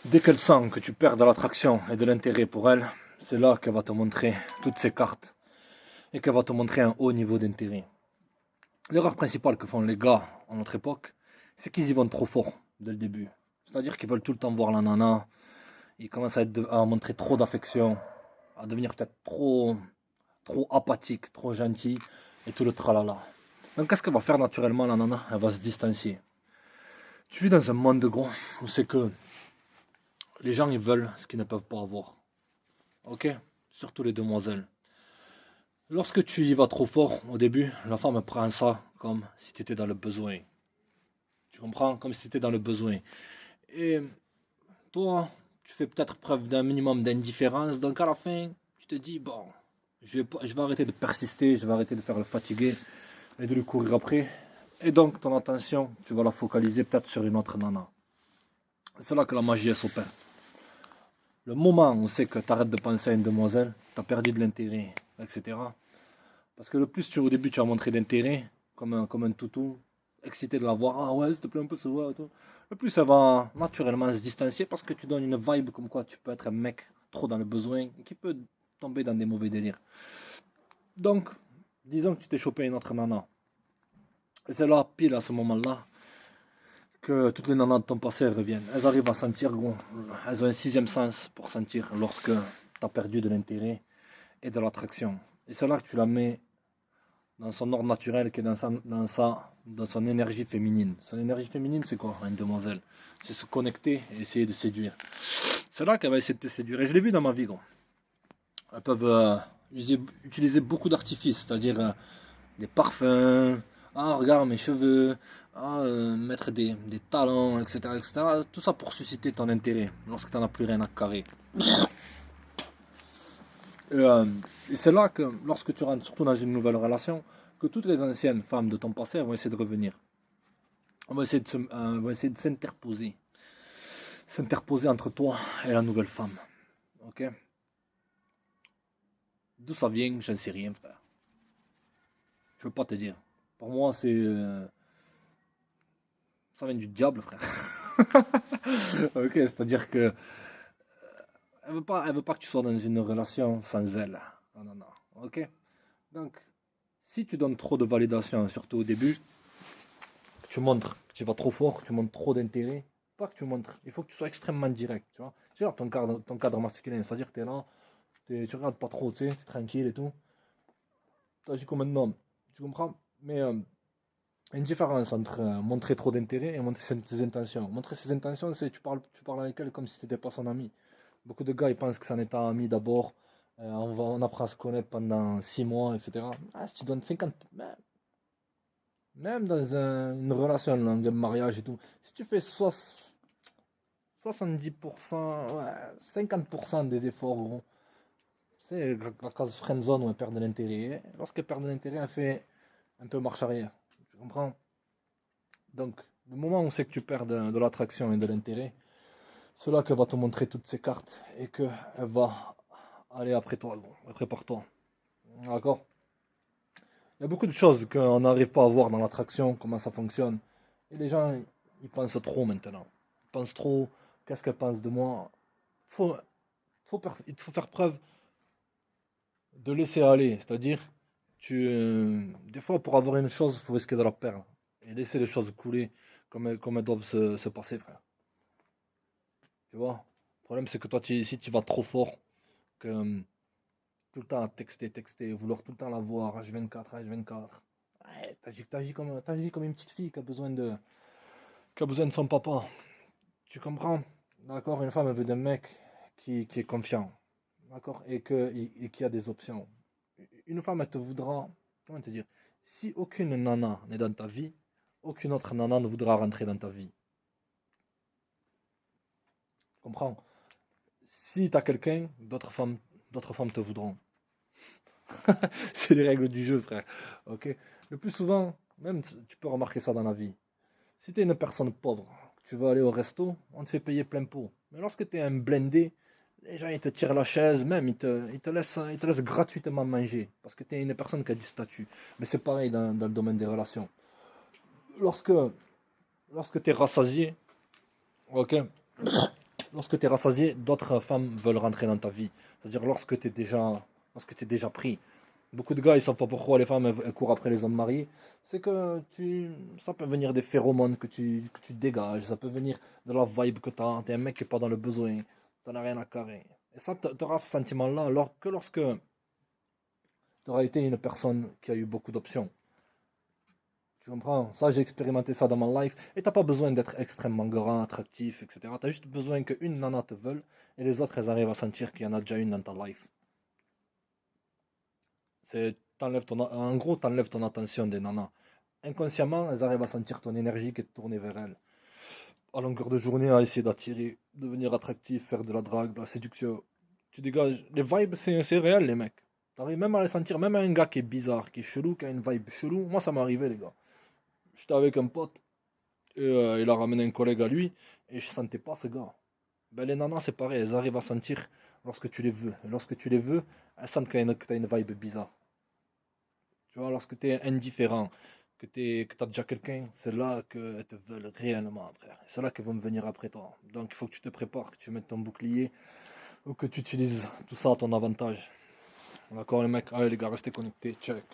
Dès qu'elle sent que tu perds de l'attraction et de l'intérêt pour elle, c'est là qu'elle va te montrer toutes ses cartes et qu'elle va te montrer un haut niveau d'intérêt. L'erreur principale que font les gars à notre époque, c'est qu'ils y vont trop fort dès le début. C'est-à-dire qu'ils veulent tout le temps voir la nana, ils commencent à montrer trop d'affection, à devenir peut-être trop apathique, trop gentil et tout le tralala. Donc qu'est-ce qu'elle va faire naturellement la nana? Elle va se distancier. Tu vis dans un monde de gros où c'est que les gens ils veulent ce qu'ils ne peuvent pas avoir. Ok? Surtout les demoiselles. Lorsque tu y vas trop fort au début, la femme prend ça comme si tu étais dans le besoin. Tu comprends? Comme si tu étais dans le besoin. Et toi, tu fais peut-être preuve d'un minimum d'indifférence. Donc à la fin, tu te dis, bon, je vais arrêter de persister, je vais arrêter de faire le fatigué et de lui courir après. Et donc ton attention, tu vas la focaliser peut-être sur une autre nana. C'est là que la magie s'opère. Le moment où c'est que tu arrêtes de penser à une demoiselle, tu as perdu de l'intérêt, etc. Parce que le plus au début tu as montré d'intérêt, comme un toutou, excité de la voir, ah ouais, s'il te plaît, on peut se voir et tout. Le plus ça va naturellement se distancier parce que tu donnes une vibe comme quoi tu peux être un mec trop dans le besoin qui peut tomber dans des mauvais délires. Donc, disons que tu t'es chopé une autre nana. Et c'est là, pile à ce moment-là, que toutes les nanas de ton passé reviennent. Elles arrivent à sentir, gros. Elles ont un sixième sens pour sentir lorsque tu as perdu de l'intérêt et de l'attraction. Et c'est là que tu la mets dans son ordre naturel, qui est dans son énergie féminine. Son énergie féminine, c'est quoi, une demoiselle? C'est se connecter et essayer de séduire. C'est là qu'elle va essayer de te séduire. Et je l'ai vu dans ma vie, gros. Elles peuvent utiliser beaucoup d'artifices, c'est-à-dire des parfums, ah regarde mes cheveux, ah mettre des talents, etc., etc. Tout ça pour susciter ton intérêt lorsque tu n'en as plus rien à carrer. Et c'est là que lorsque tu rentres surtout dans une nouvelle relation, que toutes les anciennes femmes de ton passé vont essayer de revenir. Vont essayer de s'interposer entre toi et la nouvelle femme. Ok? D'où ça vient, j'en sais rien, frère. Je peux pas te dire. Pour moi, ça vient du diable, frère. Ok, c'est-à-dire que elle veut pas que tu sois dans une relation sans elle. Non, non, non. Ok? Donc, si tu donnes trop de validation, surtout au début, que tu montres que tu vas trop fort, que tu montres trop d'intérêt, pas que tu montres, il faut que tu sois extrêmement direct, tu vois. Tu regardes ton cadre masculin, c'est-à-dire que tu es là, tu regardes pas trop, tu sais, tu es tranquille et tout. Tu agis comme un homme, tu comprends? Mais une différence entre montrer trop d'intérêt et montrer ses intentions. Montrer ses intentions, c'est tu parles avec elle comme si tu n'étais pas son ami. Beaucoup de gars, ils pensent que c'est un état ami d'abord. On apprend à se connaître pendant 6 mois, etc. Ah, si tu donnes 50, même dans une relation longue, un mariage et tout, si tu fais 70%, ouais, 50% des efforts, gros, c'est la case friendzone où elle perd de l'intérêt. Lorsqu'elle perd de l'intérêt, elle fait un peu marche arrière. Tu comprends? Donc, le moment où c'est que tu perds de l'attraction et de l'intérêt, c'est là qu'elle va te montrer toutes ses cartes et qu'elle va aller après toi, gros. Prépare-toi. D'accord? Il y a beaucoup de choses qu'on n'arrive pas à voir dans l'attraction, comment ça fonctionne. Et les gens, ils pensent trop maintenant. Ils pensent trop, qu'est-ce qu'elle pense de moi? Faut, il faut faire preuve de laisser aller. C'est-à-dire, des fois, pour avoir une chose, il faut risquer de la perdre. Et laisser les choses couler comme elles doivent se passer, frère. Tu vois? Le problème, c'est que toi, si tu vas trop fort, que tout le temps à texter, vouloir tout le temps la voir, H24, H24. Ouais, t'agis comme une petite fille qui a besoin de son papa. Tu comprends? D'accord? Une femme, elle veut d'un mec qui est confiant. D'accord? Et qui a des options. Une femme, elle te voudra. Comment te dire? Si aucune nana n'est dans ta vie, aucune autre nana ne voudra rentrer dans ta vie. Tu comprends? Si tu as quelqu'un, d'autres femmes te voudront. C'est les règles du jeu, frère. Ok? Le plus souvent, même tu peux remarquer ça dans la vie. Si tu es une personne pauvre, tu vas aller au resto, on te fait payer plein pot. Mais lorsque tu es un blindé, les gens ils te tirent la chaise, même ils te laissent gratuitement manger. Parce que tu es une personne qui a du statut. Mais c'est pareil dans le domaine des relations. Lorsque, lorsque tu es rassasié, ok, lorsque tu es rassasié, d'autres femmes veulent rentrer dans ta vie. C'est-à-dire lorsque tu es déjà pris. Beaucoup de gars, ils savent pas pourquoi les femmes elles courent après les hommes mariés. C'est que ça peut venir des phéromones que tu dégages, ça peut venir de la vibe que tu as. Tu es un mec qui est pas dans le besoin, tu n'as rien à carrer. Et ça, tu auras ce sentiment-là que lorsque tu auras été une personne qui a eu beaucoup d'options. Tu comprends? Ça, j'ai expérimenté ça dans mon life. Et t'as pas besoin d'être extrêmement grand, attractif, etc. Tu as juste besoin qu'une nana te veuille et les autres, elles arrivent à sentir qu'il y en a déjà une dans ta life. En gros, t'enlèves ton attention des nanas. Inconsciemment, elles arrivent à sentir ton énergie qui est tournée vers elles. À longueur de journée, à essayer d'attirer, devenir attractif, faire de la drague, de la séduction. Tu dégages. Les vibes, c'est réel, les mecs. T'arrives même à les sentir, même un gars qui est bizarre, qui est chelou, qui a une vibe chelou. Moi, ça m'est arrivé, les gars. J'étais avec un pote, et il a ramené un collègue à lui, et je sentais pas ce gars. Ben, les nanas, c'est pareil, elles arrivent à sentir lorsque tu les veux. Et lorsque tu les veux, elles sentent que t'as une vibe bizarre. Tu vois, lorsque tu es indifférent, que tu as déjà quelqu'un, c'est là qu'elles te veulent réellement, frère. C'est là qu'elles vont venir après toi. Donc il faut que tu te prépares, que tu mettes ton bouclier ou que tu utilises tout ça à ton avantage. D'accord, les mecs? Allez, les gars, restez connectés. Check.